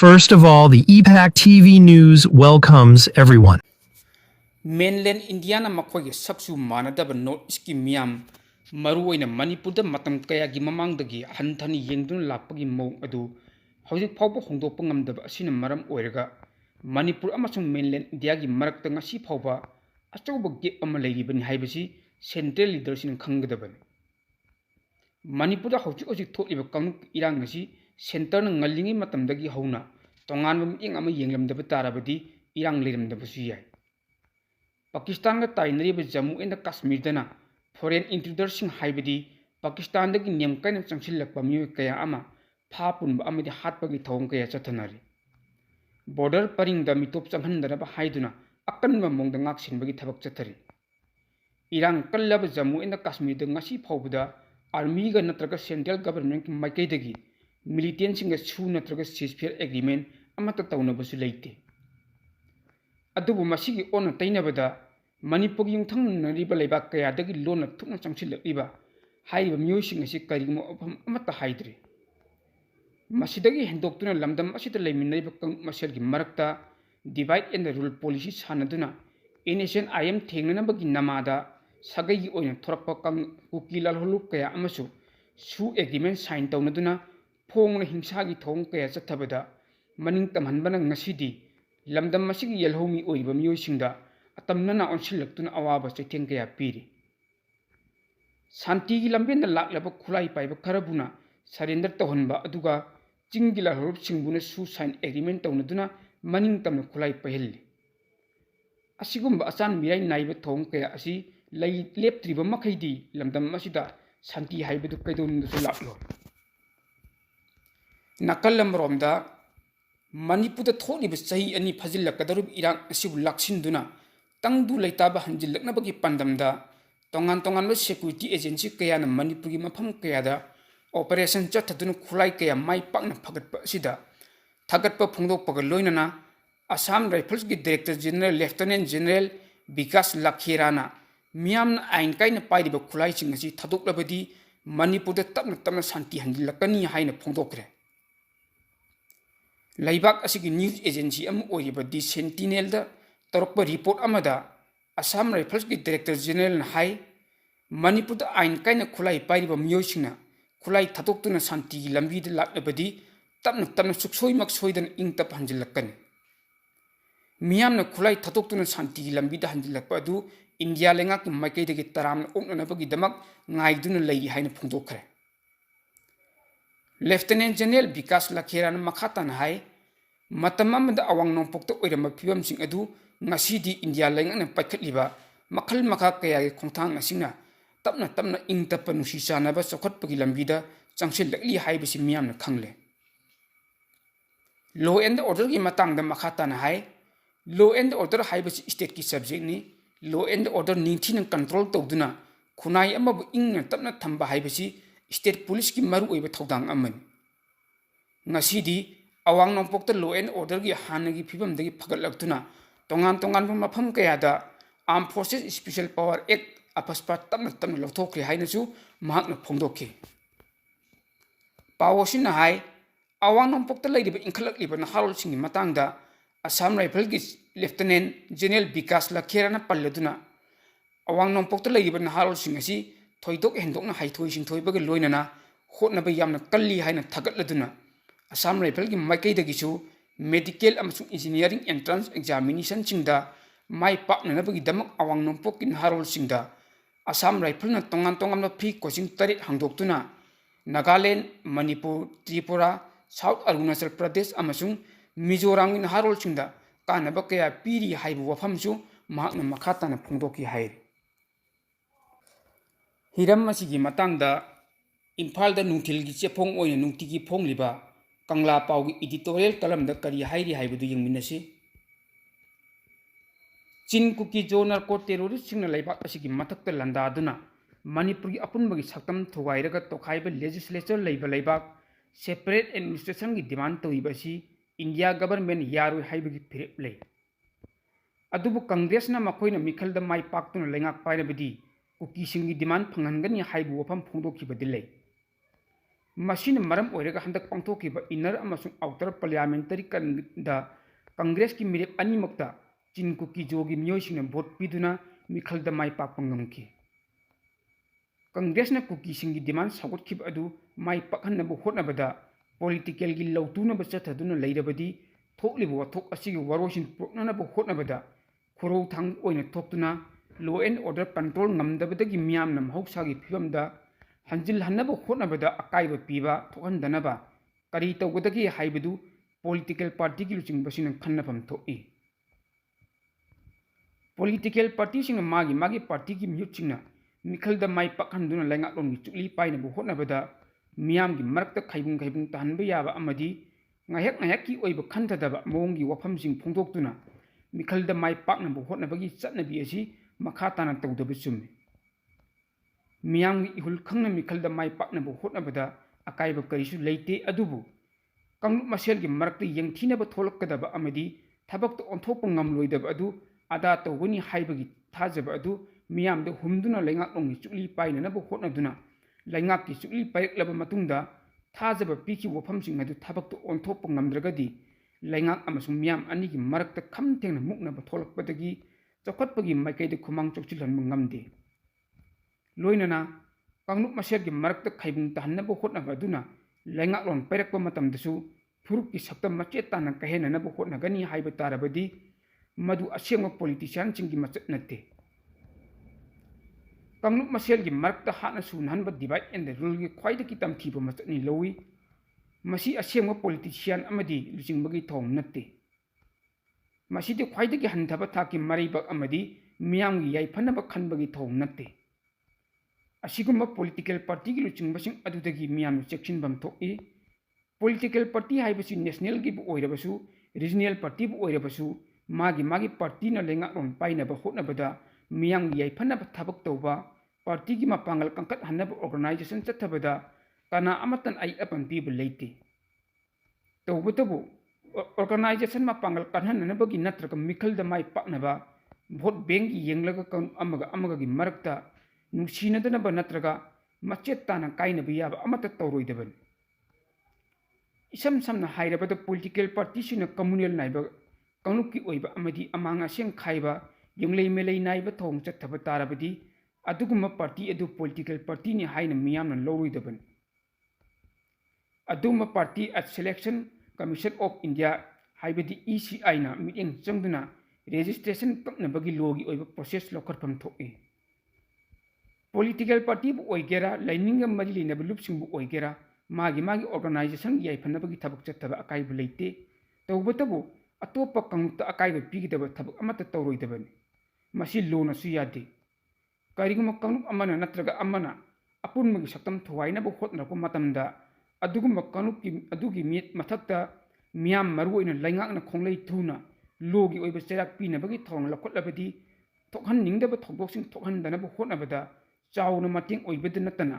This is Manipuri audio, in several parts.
First of all, the EPAC TV News welcomes everyone. Mainland Indiana makoy saksu manadaba North East ki miyam maruoina Manipurda matam kaya gi mamangdagi hanthani yengdun lakpagi mong adu hojik phawba hongdokpa ngamdaba asina maram oiraga Manipur amasung mainland India gi marakta ngasi phawba achauba gap ama leiribani haibasi central leaders in khanggadabani Manipurda hojik tholiba kanuk irang ngasi center na ngalingi matamdagi hauna tonganba mieng ama yenglamdaba tarabadi irang leiramdabasu yai Pakistan ga tainariba Jammu and Kashmir dana foreign intruders sing haibadi Pakistan dagi niyam kaina changsilakpa miyoy kaya ama phapunba amadi hatpagi thawng kaya chathanari border paringda mitop changhandaraba haiduna akanba mongda ngaksinbagi thabak chathari irang kallaba Jammu and Kashmir da ngasi phawbada army ga natraga central government ki maikei dagi militant singa su natraga ceasefire agreement amata tawnabasu leite adubu masigi ona tainabada Manipur yungthang nariba leibak kaya dagi lona thukna changsilakliba haiba miyosing asi karigmo afam amata haidri masidagi hendoktuna lamdam asida leiminariba kang maselgi marakta divide and rule policy sanaduna innocent IM thengnanabagi namada sagagi oina thorakpa kang Kukigi Lan Loirabra kaya amasu su agreement sign tawnaduna phongna hingsagi thong kaya chathabada maning tamhanbana ngasidi lamdam masigi yelhomi oiba miyoisingda atamnana onsilaktuna awaba chaitheng kaya piri Santi gi lambena laklaba khulai paiba kharabuna surrender tawhanba aduga Kukigi Lan Loirabra singbuna su sign agreement tawnaduna maning tamna khulai paihilli asigumba achan mirai naiba thong kaya asi lei leptriba makhaidi lamdam masida Santi haibadu kaidondasu laklo nakalam romda Manipur da tholiba chahi ani phajillakkadarub irang asibu laksinduna tangdu leitaba hanjillaknabagi pandamda tongan security agency kaya na Manipur gi mafam kaya da operation chathaduna khulai kaya mai pakna phagatpa asida thagatpa phongdokpaga loinana Assam Rifles gi Director General Lieutenant General Vikas Lakherana miyamna ain kaina pairiba khulai chingasi thadoklabadi Manipur da tapna santi hanjillakani haina phongdokre Laibak asigi news agency am oiriba di Sentinel da tarokpa report amada Assam Rifles ki Director General na hai Manipur da ain kaina khulai pairiba miyoisingna khulai thadoktuna santi gi lambi da laklabadi tapna suksoi maksoidan ingtap hanjillakani miyamna khulai thadoktuna santi gi lambi da hanjillakpa adu India lenga ki maikei dagi taramna oknanabagi damak ngaiduna lei haina phongdokhre Lieutenant General Vikas Lakherana makhatana hai matam amada awang nongpokta oirama phibamsing adu ngasidi India lengana paikhatliba makhal makha kaya gi khongthang asingna tapna ingtapa nusi chanaba chokhatpagi lambida changsilakli haibasi miyamna khangle law and order gi matangda makhatana hai law and order haibasi state ki subject ni law and order ningthina control tawduna khunai amabu ingna tapna thamba haibasi state police ki maru oiba thodang amani ngasidi awang nongpokta law and order gi hanagi phibam dagi phagalaktuna tongan mafam kaya da Armed Forces Special Power Act apaspa tamna lothokre hainasu mahakna phongdokhi pawosina hai awang nongpokta leidiba inkhalakliba na harol singi matangda Assam Rifle gi Lieutenant General Vikas Lakherana palladuna awang nongpokta leidiba na harol singasi thoidok hendokna haithoi singthoibaga loinana hotnaba yamna kalli haina thagatladuna Assam Rifle gi maikei dagisu medical amasung engineering entrance examination singda mai paknanabagi damak awang nongpok kin harol singda Assam Rifle na tongan na free coaching tarit hangdoktuna Nagaland Manipur Tripura South Arunachal Pradesh amasung Mizoram kin harol singda kanaba kaya piri haibu wafamsu mahakna makhatana phongdokhi hairi Hiram masigi matangda Imphal da nungthilgi chepong oina nungtigi phongliba Kangla Paugi editorial kalamda kari hairi haibadu yengminasi Chin Kuki Jonar ko terrorist singna laibak asigi mathakta landaduna Manipur gi apunbagi saktam thugairaga tokhaiba legislature laibak separate administration gi demand toibasi India government yaroi haibagi phirep lei adubu Congress na makoina mikhalda mai paktuna lengak pairabadi Kuki singi demand phangangani haibu wafam phongdokhi badilai machine मरम ओइरगा हंदक पांगथोकिबा इनर अमसुंग आउटर पार्लियामेंटरी दा कांग्रेस की मिरेप अनिमक्ता चिनको की जोगी मियोइसिंग भोट पीदुना मिखलदा माई पाकपा ngamki कांग्रेस न कुकी सिंगी डिमांड सगुतखिब अदु माई पाखनबु होटनबदा पॉलिटिकल की लौतुनब चथदुना लैरबदी थोकलिबो वथोक असिगी वरोसिन प्रोक्ननबु होटनबदा खुरौ थांग ओइना थोक्तुना law and order control ngamdabadagi miyamna mahausaगी फिवमदा हंजिल हन्नबु होटनबदा अकाइब पीबा थोहनदनबा करी तौगदगी हाइबदु पॉलिटिकल पार्टी की लुचिंगबसिन खन्नफम थोई पॉलिटिकल पार्टी सिंग मागी मागी पार्टी की म्यूटसिंगना मिखलदा माई पाखनदुना लैंगालोंगी चुकली पाइनबु होटनबदा मियामगी मरक्ता खैबुंग खैबुंग तहनबा याबा अमदी ngayak ngayak की ओइबा खंथदबा मोंगी वफमसिंग फोंदोक्तुना मिखलदा माई पाकनबु होटनबगी चटनबी असि मखा ताना तौदबु चुम्मी मियामगी इहुल खंगना मिखलदा माई पाकनबु होटनबदा अकाइबा करिसु लेते अदुबु कांग्लुप मसेलगी मरक्ता यंगथीनबा थोलक्कदबा अमदी थबक्ता ओंथोकपा ngamloidaba अदु आदा तौगनी हाइबगी थाजबा अदु मियामदा हुमदुना लैंगालोंगी चुकली पाइननबु होटनदुना लैंगाकी चुकली पाइरक्लबा मतुंगदा थाजबा पीकी वफमसिंग अदु थबक्ता ओंथोकपा ngamdragadi लैंगाक अमसुंग मियाम अनिगी मरक्ता खमथेंगना मुकनबा थोलक्पदगी चौखटपगी माइकैदा खुमांग चौचिलहनबा ngamde लोइनना कांग्लुप मसेलगी मरक्ता खैबुंग तहनबा होटनबा अदुना लैंगालोन पाइरक्पा मतमदसु फुरुककी सक्ता मचेत ताना कहेननबा होटनगनी हाइबा तारबदी मधु असेंग पॉलिटिशियन सिंगी मचत नते कांग्लुप मसेलगी मरक्ता हाना सुनहनबा डिवाइड एंड रूल की ख्वाइदगी तमथीबा मचतनी लौई मसी असेंग पॉलिटिशियन अमदी लुचिंगबगी थोंग नते मसीदि ख्वाइदगी हंथबा थाकी मरैबक अमदी मियामगी याइफनबा खनबगी थोंग नते असिगुम्बा पॉलिटिकल पार्टी की लुचिंगबसिंग अदुदगी मियाम चेक्सिनबम थोई पॉलिटिकल पार्टी हाइबसि नेशनल की ओइरबसु रीजनल पार्टी ओइरबसु मागी मागी पार्टी न लेंगालोन पाइनबा होटनबदा मियामगी याइफनबा थबक तौबा पार्टी की मपांगल कंकट हन्नबा ऑर्गेनाइजेशन चथबदा काना अमतन आई अपन पीब लेते तौबतबु ऑर्गेनाइजेशन मपांगल कन्हननबगी नत्रक मिखलदा माई पाकनबा भोट बैंक की येंगलगा अमगा अमगा की मरक्ता नुसीनदनबा नत्रगा मचेत ताना काइनबा याबा अमत तौरोइदबन इसम समना हाइरबदा पॉलिटिकल पार्टी सिना कम्युनल नाइबा कांग्लुप की ओइबा अमदी अमांग असेंग खाइबा यंगलै मेलै नाइबा थोंग चथबा तारबदी अदुगुम्बा पार्टी अदु पॉलिटिकल पार्टी नि हाइना मियामना लौरोइदबन अदुगुम्बा party at Election Commission of India हाइबदी ECI ना मीटिंग चंगदुना रजिस्ट्रेशन पक्नबगी लोगी ओइबा प्रोसेस लौखरफम थोई पॉलिटिकल पार्टी बु ओइगेरा लाइनिंग मरी लेनबा लुपसिंग बु ओइगेरा मागी मागी ऑर्गेनाइजेशन याइफनबगी थबक चथबा अकाइब लेते तौबतबु अतोप कांग्लुपता अकाइब पीगदबा थबक अमत तौरोइदबन मसी लोनसु यादे करिगुम्बा कांग्लुप अमना नत्रगा अमना अपुनमगी सक्तम थवाइनबा होटनरको मतमदा अदुगुम्बा कांग्लुपकी अदुगी मीट मथक्ता मियाम मरुओइना लैंगाकना खोंगलै थुना लोगी ओइबा चेराक पीनबगी थोंग लखोटलबदी थोकहननिंगदबा थौदोकसिंग थोकहनदनबा होटनबदा चाउना मतेंग ओइबद नतना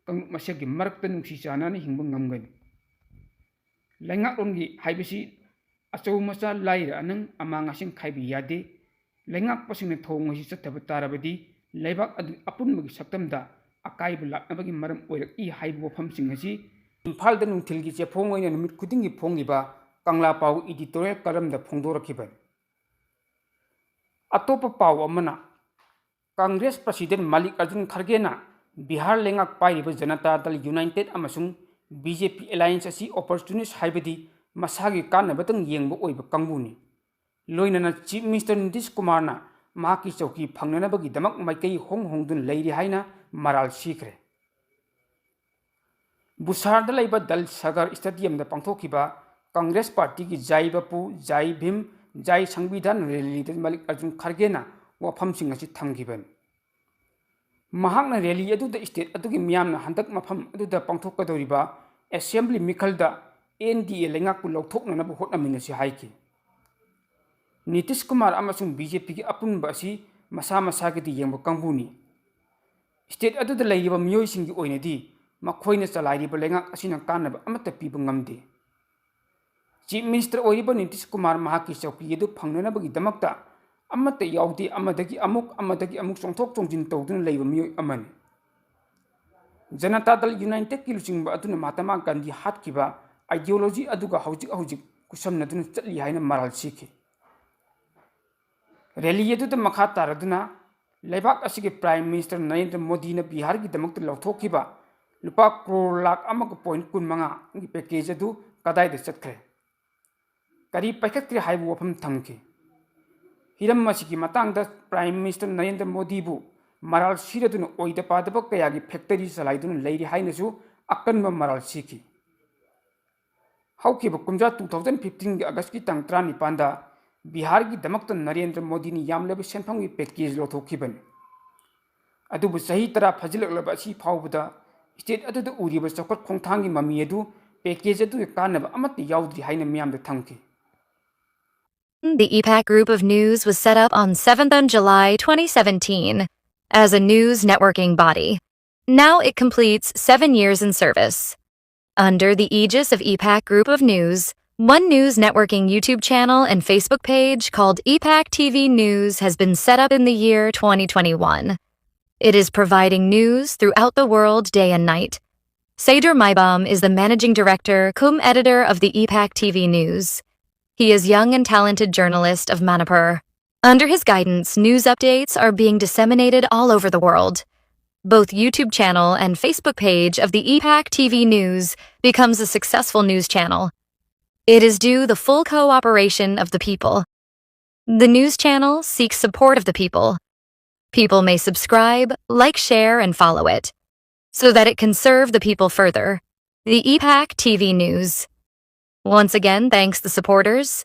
कांग्लुप मसेलगी मरक्ता नुंसी चानाना हिंबा ngamgani लैंगाकलोंगी हाइबसी अचौ मचा लाइरा अनंग अमांग असिंग खाइबी यादे लैंगाकपसिंगना थोंगसी चथबा तारबदी लेबाक अदु अपुनमगी सक्तमदा अकाइब लाक्नबगी मरम ओइरक हाइब वफमसिंग असि इम्फालदा नुंथिलगी चेफोंग ओइना नुमित खुदिंगी फोंगिबा कांगला पाउ एडिटोरियल कलमदा फोंदोरखिबन अतोप पाउ अमना कांग्रेस प्रेसिडेंट मल्लिकार्जुन खड़गे बिहार लेंगाक पाइरिबा जनता दल यूनाइटेड अमसुंग BJP एलायंस असि अपॉर्चुनिस्ट हाइबदी मसागी कानबतंग येंगबा ओइबा कांगबुनी लोइनना चीफ मिनिस्टर नीतीश कुमार ना माकी चौकी फंगनबगी दमक माइकई होंग होंगदुन लैरि हाइना मराल सीखरे बुसारदा लैबा दल सागर स्टेडियम दा पांथोखिबा कांग्रेस पार्टी की जाई बापू जाई भीम जाई संविधान रैली मल्लिकार्जुन खड़गे वफमसिंग असि थमखिबन महांगना रैली अदुदा स्टेट अदुगी मियामना हंदक मफम अदुदा पांथोकदोरिबा असेंबली मिखलदा NDA लेंगाकु लौथोकनबा होटनमिनसि हाइकी नीतीश कुमार अमसुंग BJP की अपुनबा असि मसा मसागदी येंबा कांगबुनी स्टेट अदुदा लैरिबा मियोइसिंगी ओइनदी मखोइना चलाइरिबा लेंगाक असिना कानबा अमता पीबा ngamde चीफ मिनिस्टर ओइरिबा नीतीश कुमार महाकी चौकी अदु फंगनबगी दमकता अमत याउदी अमदगी अमुक चोंथोक चोंजिन तौदुन लैबा मियोइ अमन Janata Dal United Kilching Batuna Matama Gandhi Hatkiba, ideology Aduga Hojik Kusam Nadun Haina Maral Siki. Reliyetu the Makata Raduna, Lebak Asiki Prime Minister Narendra Modi na Bihar ki damak to Lautokiba, Lupa Kro Lak Amak Point Kunmanga, package adu, Kadai the Satkre. Kari Pakatri High Wapam Tanki. Hiram Masiki Matang the Prime Minister Narendra Modi bu, Maral Shiratun Oida Padaba Kayagi Factory Salaidun Lady Hainesu, Akanma Maral Siki. How Kiba Kumja 2015 Agaski Tang Trani Panda, Bihar ki damak to Narendra Modi ni Yam Level Sempang package Lotokiban. Adu Sahi Tara Fazil Labasi Pauda, State Adu the Uri was Sokot Kongtangi Mamiedu, package adu Kanava Amati Yaudi Hainamiam the Tanki. The EPAC group of news was set up on 7th July 2017 as a news networking body. Now it completes 7 years in service. Under the aegis of EPAC group of news, one news networking YouTube channel and Facebook page called EPAC TV News has been set up in the year 2021. It is providing news throughout the world day and night. Saidur Maibam is the managing director cum editor of the EPAC TV News. He is young and talented journalist of Manipur. Under his guidance, news updates are being disseminated all over the world. Both YouTube channel and Facebook page of the EPAC TV News becomes a successful news channel. It is due the full cooperation of the people. The news channel seeks support of the people. People may subscribe, like, share, and follow it, so that it can serve the people further. The EPAC TV News. Once again, thanks the supporters.